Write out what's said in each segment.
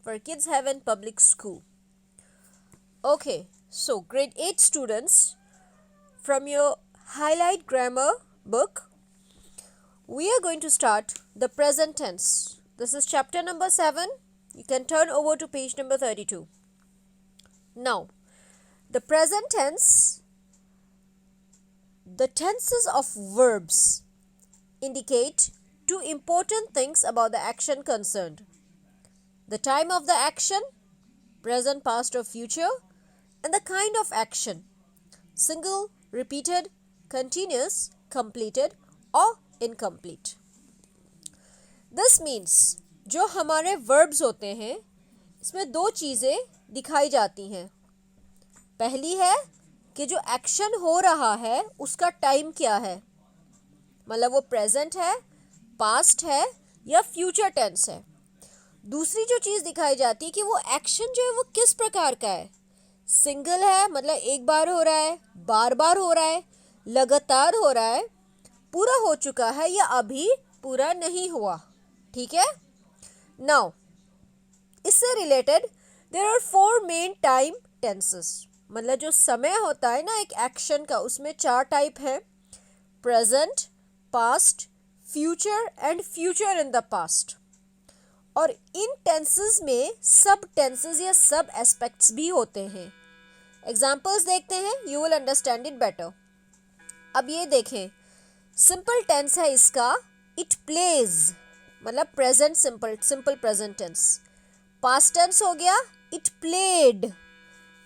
for kids have in public school. Okay, so grade 8 students, from your highlight grammar book, we are going to start the present tense. This is chapter number 7. You can turn over to page number 32. Now, the present tense, the tenses of verbs indicate two important things about the action concerned: the time of the action, present, past or future, and the kind of action, single, repeated, continuous, completed or incomplete. This means जो हमारे verbs होते हैं इसमें दो चीज़ें दिखाई जाती हैं. पहली है कि जो एक्शन हो रहा है उसका टाइम क्या है, मतलब वो प्रेजेंट है, पास्ट है या फ्यूचर टेंस है. दूसरी जो चीज़ दिखाई जाती है कि वो एक्शन जो है वो किस प्रकार का है, सिंगल है मतलब एक बार हो रहा है, बार बार हो रहा है, लगातार हो रहा है, पूरा हो चुका है या अभी पूरा नहीं हुआ. ठीक है. नाउ इससे related there are 4 main time tenses. मतलब जो समय होता है ना एक एक्शन का, उसमें 4 टाइप है: present, past, future and future in the past. और इन टेंसेस में सब टेंसेस या सब एस्पेक्ट्स भी होते हैं. एग्जाम्पल्स देखते हैं, you will understand it better. अब ये देखें, सिंपल टेंस है इसका, इट प्लेज, मतलब present simple present tense. Past tense हो गया इट प्लेड,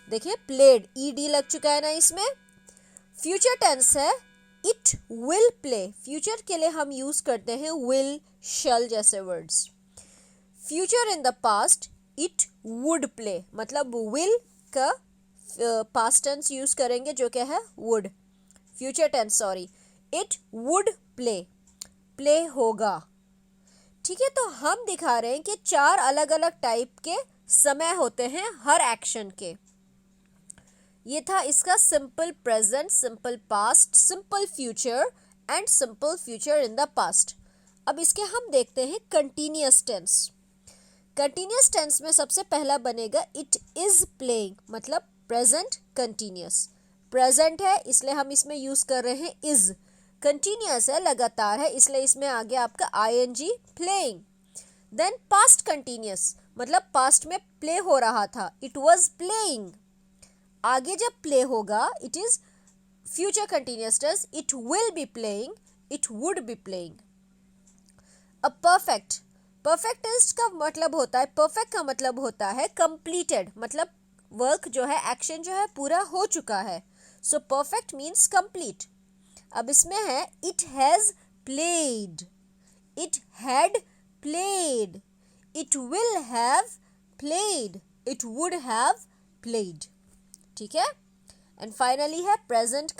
देखिए प्लेड, ईडी लग चुका है ना इसमें. फ्यूचर टेंस है इट विल प्ले, फ्यूचर के लिए हम यूज करते हैं विल, शैल जैसे words. Future in the past it would play, मतलब विल का पास्ट टेंस यूज करेंगे जो क्या है would. Future tense sorry, it would play, play होगा. ठीक है. तो हम दिखा रहे हैं कि 4 अलग अलग टाइप के समय होते हैं हर एक्शन के. ये था इसका simple present, simple past, simple future and simple future in the past. अब इसके हम देखते हैं कंटिन्यूअस टेंस. कंटिन्यूअस टेंस में सबसे पहला बनेगा इट इज प्लेइंग, मतलब प्रेजेंट कंटिन्यूअस. प्रेजेंट है इसलिए हम इसमें यूज कर रहे हैं इज. कंटिन्यूअस है, लगातार है, इसलिए इसमें आ गया आपका ING playing. Then past continuous, मतलब पास्ट में प्ले हो रहा था, इट वाज प्लेइंग. आगे जब प्ले होगा it is future continuous tense, it will be playing, it would be playing. अब परफेक्ट, परफेक्ट टेंस का मतलब होता है, परफेक्ट का मतलब होता है कंप्लीटेड, मतलब वर्क जो है, एक्शन जो है पूरा हो चुका है. So perfect means complete. अब इसमें है it has played, it had played, it will have played, it would have played. ठीक है. एंड फाइनली है प्रेजेंट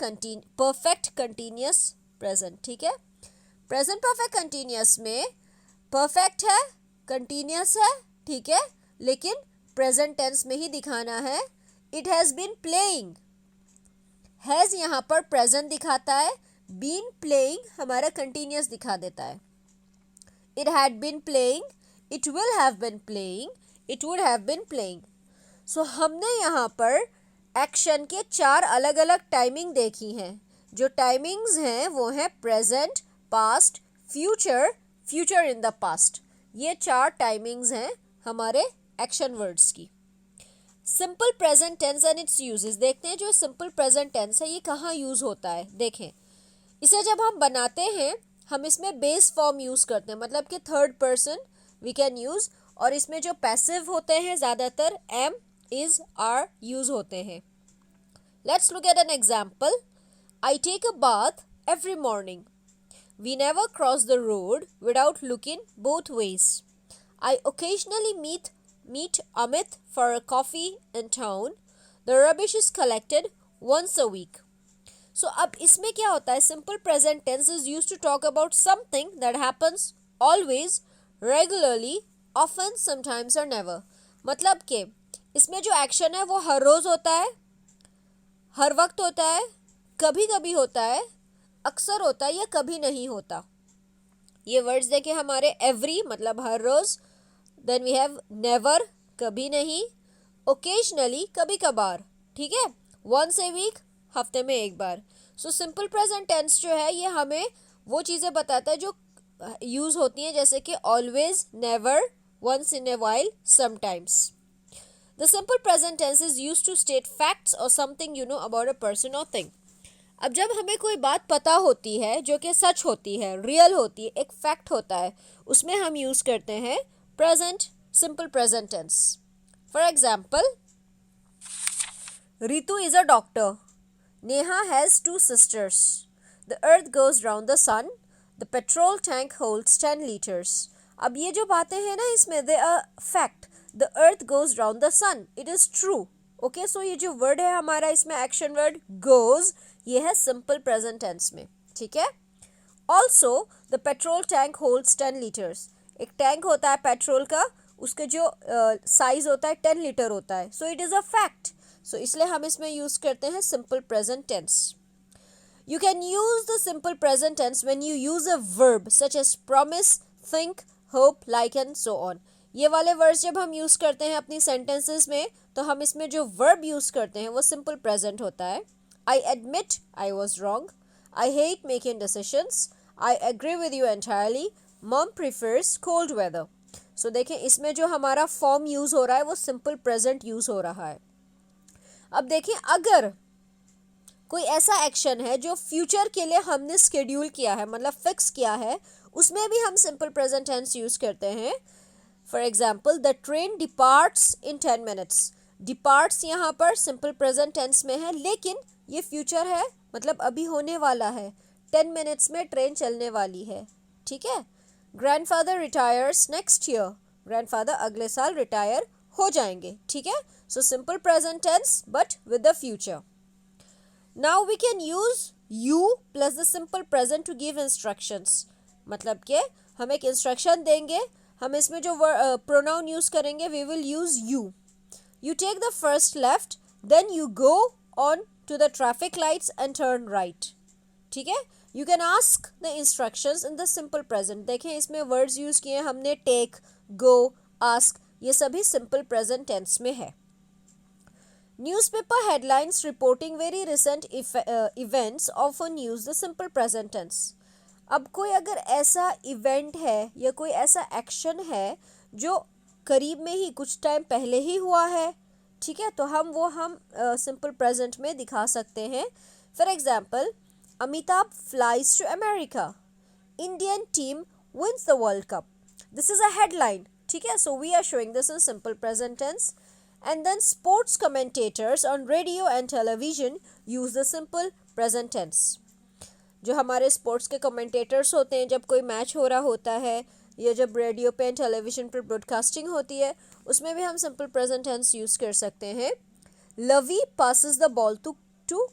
परफेक्ट कंटिन्यूअस प्रेजेंट. ठीक है. प्रेजेंट परफेक्ट कंटिन्यूअस में परफेक्ट है, कंटिन्यूअस है, ठीक है, लेकिन प्रेजेंट टेंस में ही दिखाना है. It has been playing, has यहाँ पर प्रेजेंट दिखाता है, बीन प्लेइंग हमारा कंटिन्यूअस दिखा देता है. It had been playing, it will have been playing, it would have been playing. So हमने यहाँ पर एक्शन के 4 अलग अलग टाइमिंग देखी हैं. जो टाइमिंग्स हैं वो हैं present, past, future, future in the past. ये 4 टाइमिंग्स हैं हमारे एक्शन वर्ड्स की. Simple present tense and its uses देखते हैं. जो सिंपल प्रेजेंट टेंस है ये कहाँ यूज होता है, देखें. इसे जब हम बनाते हैं हम इसमें बेस फॉर्म यूज करते हैं, मतलब कि third person we can use. और इसमें जो पैसिव होते हैं ज़्यादातर एम, इज, आर यूज होते हैं. Let's look at an example. I take a bath every morning. We never cross the road without looking both ways. I occasionally meet Amit for a coffee in town. The rubbish is collected once a week. So अब इसमें क्या होता है, simple present tense is used to talk about something that happens always, regularly, often, sometimes or never. मतलब कि इसमें जो action है वो हर रोज होता है, हर वक्त होता है, कभी कभी होता है, अक्सर होता है या कभी नहीं होता. ये वर्ड्स देखें हमारे, एवरी मतलब हर रोज, देन वी हैव नेवर कभी नहीं, ओकेजनली कभी कभार, ठीक है, वंस ए वीक हफ्ते में एक बार। सो सिंपल प्रेजेंट टेंस जो है ये हमें वो चीज़ें बताता है जो यूज़ होती हैं, जैसे कि always, never, once in a while, sometimes. The simple present tense is used to state facts और something you know about a person और थिंग। अब जब हमें कोई बात पता होती है जो कि सच होती है, रियल होती है, एक फैक्ट होता है, उसमें हम यूज़ करते हैं present, simple present tense. For example, Ritu is a doctor. Neha has 2 sisters. The earth goes round the sun. The petrol tank holds 10 liters. अब ये जो बातें हैं ना इसमें, they are fact. The earth goes round the sun. It is true. Okay, so ये जो word है हमारा इसमें एक्शन वर्ड goes, ये है सिंपल प्रेजेंट टेंस में, ठीक है। Also the petrol tank holds 10 litres. एक टैंक होता है पेट्रोल का, उसके जो साइज होता है 10 लीटर होता है। So it is a fact. So इसलिए हम इसमें यूज़ करते हैं simple present tense. You can use the simple present tense when you use a verb such as promise, think, hope, like and so on. ये वाले words जब हम use करते हैं अपनी सेंटेंसेस में, तो हम इसमें जो वर्ब यूज़ करते हैं वो सिंपल प्रेजेंट होता है। I admit I was wrong. I hate making decisions. I agree with you entirely. Mom prefers cold weather. So देखें इसमें जो हमारा फॉर्म यूज़ हो रहा है वो सिंपल प्रेजेंट यूज़ हो रहा है। अब देखें अगर कोई ऐसा एक्शन है जो फ्यूचर के लिए हमने स्केड्यूल किया है, मतलब फिक्स किया है, उसमें भी हम सिंपल प्रेजेंट टेंस यूज़ करते हैं। For example, the train departs in 10 minutes. Departs यहाँ पर सिंपल प्रेजेंट टेंस में है, लेकिन ये फ्यूचर है, मतलब अभी होने वाला है। 10 मिनट्स में ट्रेन चलने वाली है, ठीक है। Grandfather retires next year. Grandfather अगले साल रिटायर हो जाएंगे, ठीक है। So simple present tense but with the future. Now we can use you plus the simple present to give instructions. मतलब कि हम एक इंस्ट्रक्शन देंगे, हम इसमें जो प्रोनाउन यूज़ करेंगे we will use you. You take the first left, then you go on to the traffic lights and turn right. ठीक है। You can ask the instructions in the simple present. देखें इसमें words use किए हमने, take, go, ask, ये सभी simple present tense में है। Newspaper headlines reporting very recent events often use the simple present tense. अब कोई अगर ऐसा इवेंट है या कोई ऐसा एक्शन है जो करीब में ही कुछ टाइम पहले ही हुआ है, ठीक है, तो हम सिंपल प्रेजेंट में दिखा सकते हैं। For example, Amitabh flies to America. Indian team wins the world cup. This is a headline, ठीक है। So we are showing this in simple present tense. And then sports commentators on radio and television use the simple present tense. जो हमारे sports के commentators होते हैं, जब कोई match हो रहा होता है या जब रेडियो पे एंड टेलीविज़न पर ब्रॉडकास्टिंग होती है, उसमें भी हम सिंपल प्रेजेंट टेंस यूज़ कर सकते हैं। लवी passes the ball to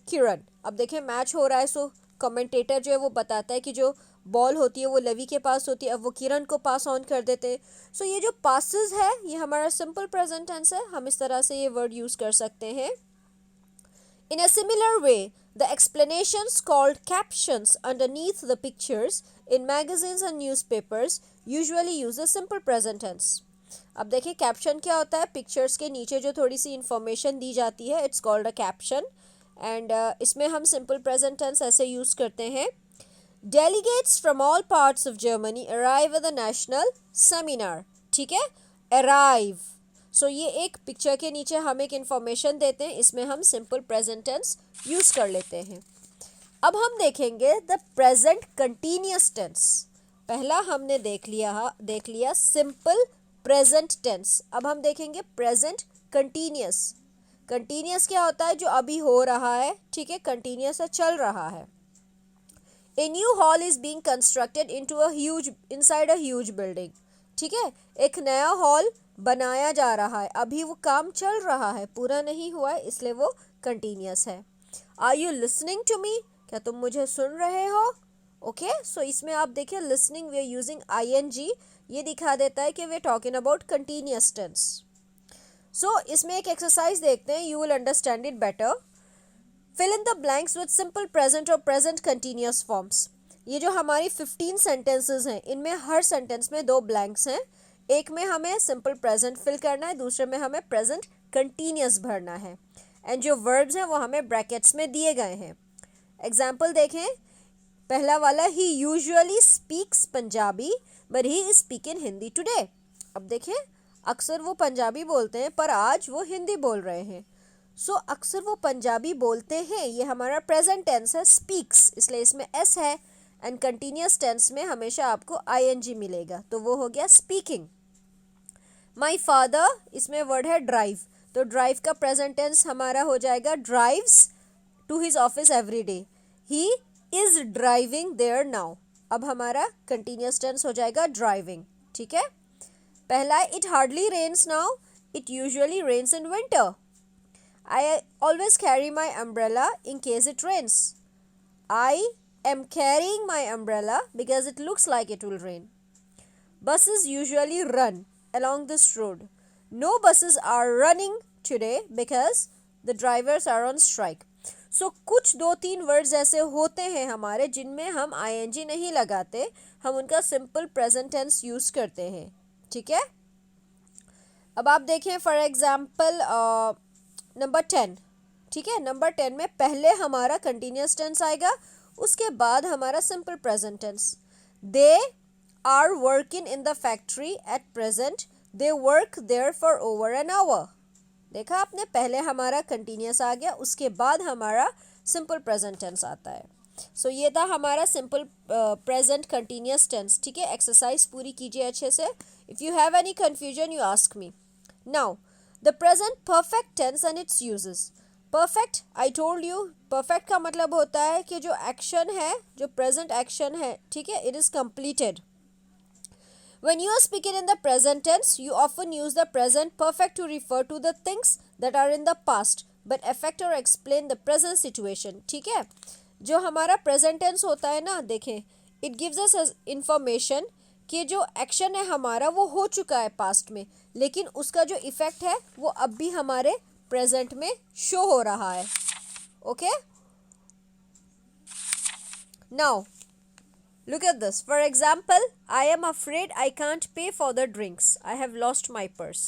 किरण। अब देखें मैच हो रहा है, सो कमेंटेटर जो है वो बताता है कि जो बॉल होती है वो लवी के पास होती है, अब वो किरण को पास ऑन कर देते हैं। सो ये जो पासेस है ये हमारा सिंपल प्रेजेंट टेंस है, हम इस तरह से ये वर्ड यूज़ कर सकते हैं। In a similar way the explanations called captions underneath the pictures in magazines and newspapers usually use a simple present tense. अब देखिए कैप्शन क्या होता है, पिक्चर्स के नीचे जो थोड़ी सी इंफॉर्मेशन दी जाती है, it's called a caption. And इसमें हम सिंपल प्रेजेंट टेंस ऐसे यूज़ करते हैं। Delegates from all parts of Germany arrive at the national seminar. ठीक है, arrive. So ये एक पिक्चर के नीचे हम एक इंफॉर्मेशन देते हैं, इसमें हम सिंपल प्रेजेंट टेंस यूज़ कर लेते हैं। अब हम देखेंगे द प्रेजेंट कंटिन्यूस टेंस। पहला हमने देख लिया सिंपल प्रेजेंट टेंस। अब हम देखेंगे प्रेजेंट कंटिन्यूस। कंटिन्यूस क्या होता है, जो अभी हो रहा है, ठीक है, कंटिन्यूस है, चल रहा है। A new hall is being constructed inside a huge building. ठीक है, एक नया हॉल बनाया जा रहा है, अभी वो काम चल रहा है, पूरा नहीं हुआ है, इसलिए वो कंटिन्यूस है। Are you listening to me? क्या तुम मुझे सुन रहे हो? ओके, सो इसमें आप देखिए listening we are using ing, ये दिखा देता है कि we are talking about continuous tense. So इसमें एक एक्सरसाइज देखते हैं, you will understand it better. Fill in the blanks with simple present or present continuous forms. ये जो हमारी 15 sentences हैं, इनमें हर सेंटेंस में 2 blanks हैं। एक में हमें सिंपल प्रेजेंट फिल करना है, दूसरे में हमें प्रेजेंट कंटिन्यूस भरना है। एंड जो वर्ब्स हैं वो हमें ब्रैकेट्स में दिए गए हैं। एग्जाम्पल देखें, पहला वाला, he usually speaks Punjabi but he is speaking Hindi today. अब देखें, अक्सर वो पंजाबी बोलते हैं पर आज वो हिंदी बोल रहे हैं। सो अक्सर वो पंजाबी बोलते हैं, ये हमारा प्रेजेंट टेंस है, स्पीक्स, इसलिए इसमें एस है। एंड कंटिन्यूस टेंस में हमेशा आपको आईएनजी मिलेगा, तो वो हो गया स्पीकिंग। माई फादर, इसमें वर्ड है ड्राइव, तो ड्राइव का प्रेजेंट टेंस हमारा हो जाएगा drives to his office every day. He is driving there now. अब हमारा कंटिन्यूस टेंस हो जाएगा ड्राइविंग। ठीक है, पहला, it hardly rains now, it usually rains in winter. I always carry my umbrella in case it rains. I am carrying my umbrella because it looks like it will rain. Buses usually run along this road. No buses are running today because the drivers are on strike. So कुछ 2-3 words ऐसे होते हैं हमारे जिनमें हम ing नहीं लगाते, हम उनका सिंपल प्रेजेंट टेंस यूज करते हैं। ठीक है, अब आप देखें फॉर एग्जाम्पल नंबर 10। ठीक है, नंबर 10 में पहले हमारा कंटिन्यूस टेंस आएगा, उसके बाद हमारा simple present tense. They are working in the factory at present, they work there for over an hour. देखा आपने, पहले हमारा कंटिन्यूस आ गया, उसके बाद हमारा सिंपल प्रेजेंट टेंस आता है। सो ये था हमारा सिंपल प्रेजेंट कंटिन्यूस टेंस। ठीक है, एक्सरसाइज पूरी कीजिए अच्छे से। If you have any confusion you ask me. Now the present perfect tense and its uses. Perfect, I told you, perfect का मतलब होता है कि जो एक्शन है, जो प्रेजेंट एक्शन है, ठीक है, it is completed. When you are speaking in the present tense, you often use the present perfect to refer to the things that are in the past but affect or explain the present situation. ठीक है, जो हमारा present tense होता है ना, देखें, it gives us information कि जो एक्शन है हमारा वो हो चुका है पास्ट में, लेकिन उसका जो इफेक्ट है वो अब भी हमारे प्रेजेंट में शो हो रहा है। Okay, now look at this. For example, I am afraid I can't pay for the drinks. I have lost my purse.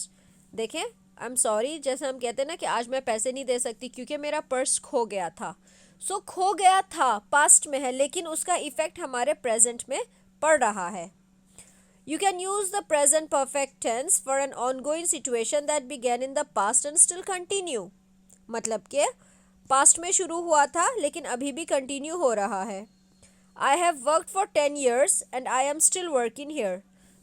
देखें, I'm sorry, जैसे हम कहते हैं ना कि आज मैं पैसे नहीं दे सकती क्योंकि मेरा पर्स खो गया था। सो खो गया था पास्ट में है, लेकिन उसका इफेक्ट हमारे प्रेजेंट में पड़ रहा है। You can use the present perfect tense for an ongoing situation that began in the past and still continue. मतलब कि पास्ट में शुरू हुआ था लेकिन अभी भी कंटिन्यू हो रहा है। I have worked for 10 years and I am still working here.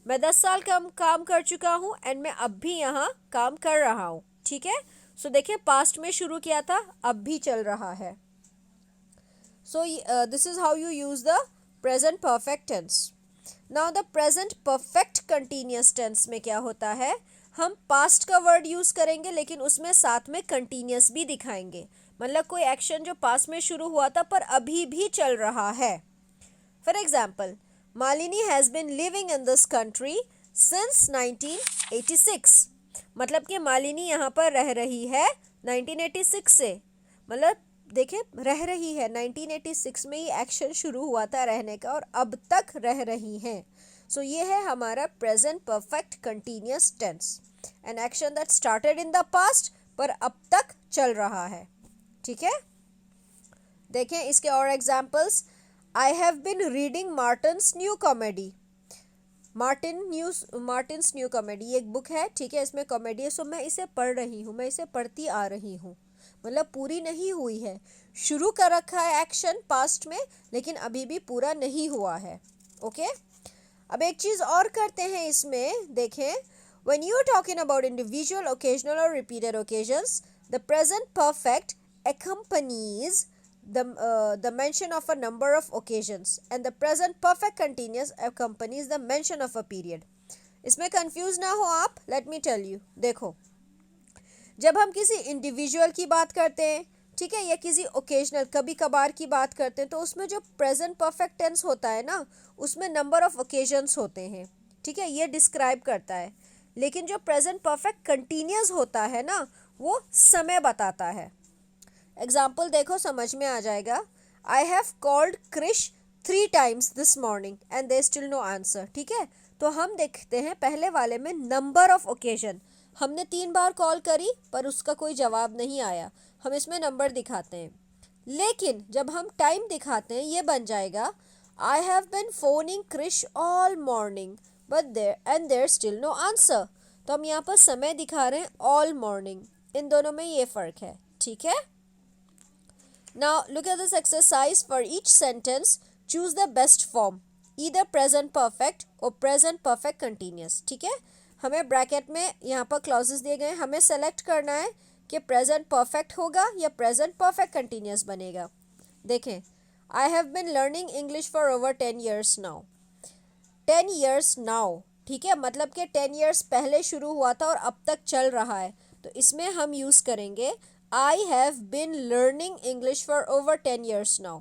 मैं 10 साल काम कर चुका हूँ एंड मैं अब भी यहाँ काम कर रहा हूँ। ठीक है, सो देखिए, पास्ट में शुरू किया था, अब भी चल रहा है। So this is how you use the present perfect tense. Now the present perfect continuous tense में क्या होता है, हम पास्ट का वर्ड यूज करेंगे लेकिन उसमें साथ में कंटिन्यूस भी दिखाएंगे। मतलब कोई एक्शन जो पास्ट में शुरू हुआ था पर अभी भी चल रहा है। For example, Malini has been living in this country since 1986. मतलब कि मालिनी यहाँ पर रह रही है 1986 से। मतलब देखिए, रह रही है 1986 में ही एक्शन शुरू हुआ था रहने का और अब तक रह रही हैं। सो ये है हमारा present perfect continuous tense, an action that started in the past पर अब तक चल रहा है। ठीक है, देखें इसके और examples. I have been reading Martin's new comedy. Martin's new comedy ये एक बुक है। ठीक है, इसमें कॉमेडी है, सो मैं इसे पढ़ रही हूँ, मैं इसे पढ़ती आ रही हूँ। मतलब पूरी नहीं हुई है, शुरू कर रखा है एक्शन पास्ट में लेकिन अभी भी पूरा नहीं हुआ है। ओके, अब एक चीज़ और करते हैं इसमें, देखें, when you are talking about individual, occasional or repeated occasions, the present perfect accompanies the mention of a number of occasions and the present perfect continuous accompanies the mention of a period. इसमें confuse ना हो आप, let me tell you. देखो, जब हम किसी individual की बात करते हैं, ठीक है, या किसी ओकेजनल कभी कभार की बात करते हैं, तो उसमें जो प्रेजेंट परफेक्ट टेंस होता है ना, उसमें नंबर ऑफ ओकेजन्स होते हैं। ठीक है, ये डिस्क्राइब करता है। लेकिन जो प्रेजेंट परफेक्ट कंटिन्यूस होता है ना, वो समय बताता है। एग्जाम्पल देखो, समझ में आ जाएगा। I have called Krish 3 times this morning and they still no answer. ठीक है, तो हम देखते हैं पहले वाले में नंबर ऑफ ओकेजन, हमने 3 बार कॉल करी पर उसका कोई जवाब नहीं आया, हम इसमें नंबर दिखाते हैं। लेकिन जब हम टाइम दिखाते हैं ये बन जाएगा I have been phoning Krish all morning but there still no answer. तो हम यहाँ पर समय दिखा रहे हैं ऑल मॉर्निंग, इन दोनों में ये फ़र्क है, ठीक है। Now look at this exercise, for each sentence choose the best form, either present perfect और प्रेजेंट परफेक्ट कंटिन्यूस, ठीक है। हमें ब्रैकेट में यहाँ पर क्लॉजेस दिए गए हैं, हमें सेलेक्ट करना है कि प्रेजेंट परफेक्ट होगा या प्रेजेंट परफेक्ट कंटिन्यूस बनेगा। देखें, आई have been learning English for over 10 years now, 10 years now, ठीक है, मतलब कि 10 years पहले शुरू हुआ था और अब तक चल रहा है, तो इसमें हम यूज़ करेंगे I have been learning English for over 10 years now.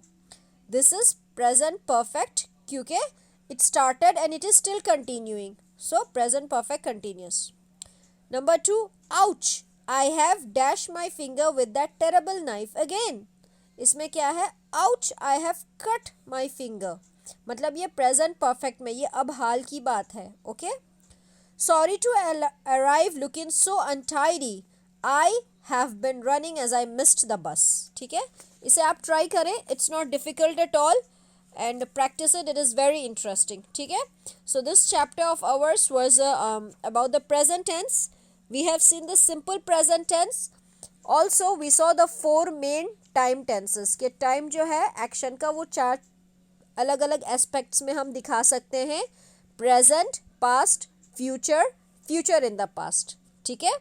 This is present perfect क्योंकि it started and it is still continuing, so present perfect continuous. Number 2, ouch, I have dash my finger with that terrible knife again. इसमें क्या है, ouch I have cut my finger, मतलब ये present perfect में, ये अब हाल की बात है, okay. Sorry to arrive looking so untidy, I have been running as I missed the bus, ठीक है। इसे आप ट्राई करें, it's not difficult at all and practice it, it is very interesting, ठीक है। So this chapter of ours was about the present tense. We have seen the simple present tense, also we saw the 4 main time tenses कि time जो है action का वो 4 अलग अलग aspects में हम दिखा सकते हैं, present, past, future, future in the past, ठीक है।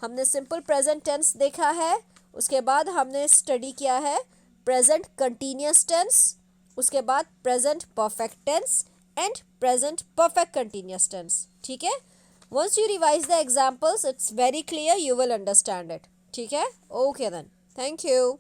हमने सिंपल प्रेजेंट टेंस देखा है, उसके बाद हमने स्टडी किया है प्रेजेंट कंटिन्यूस टेंस, उसके बाद present perfect tense and present perfect continuous tense, ठीक है। Once you revise the examples it's very clear, you will understand it, ठीक है। Okay then, thank you.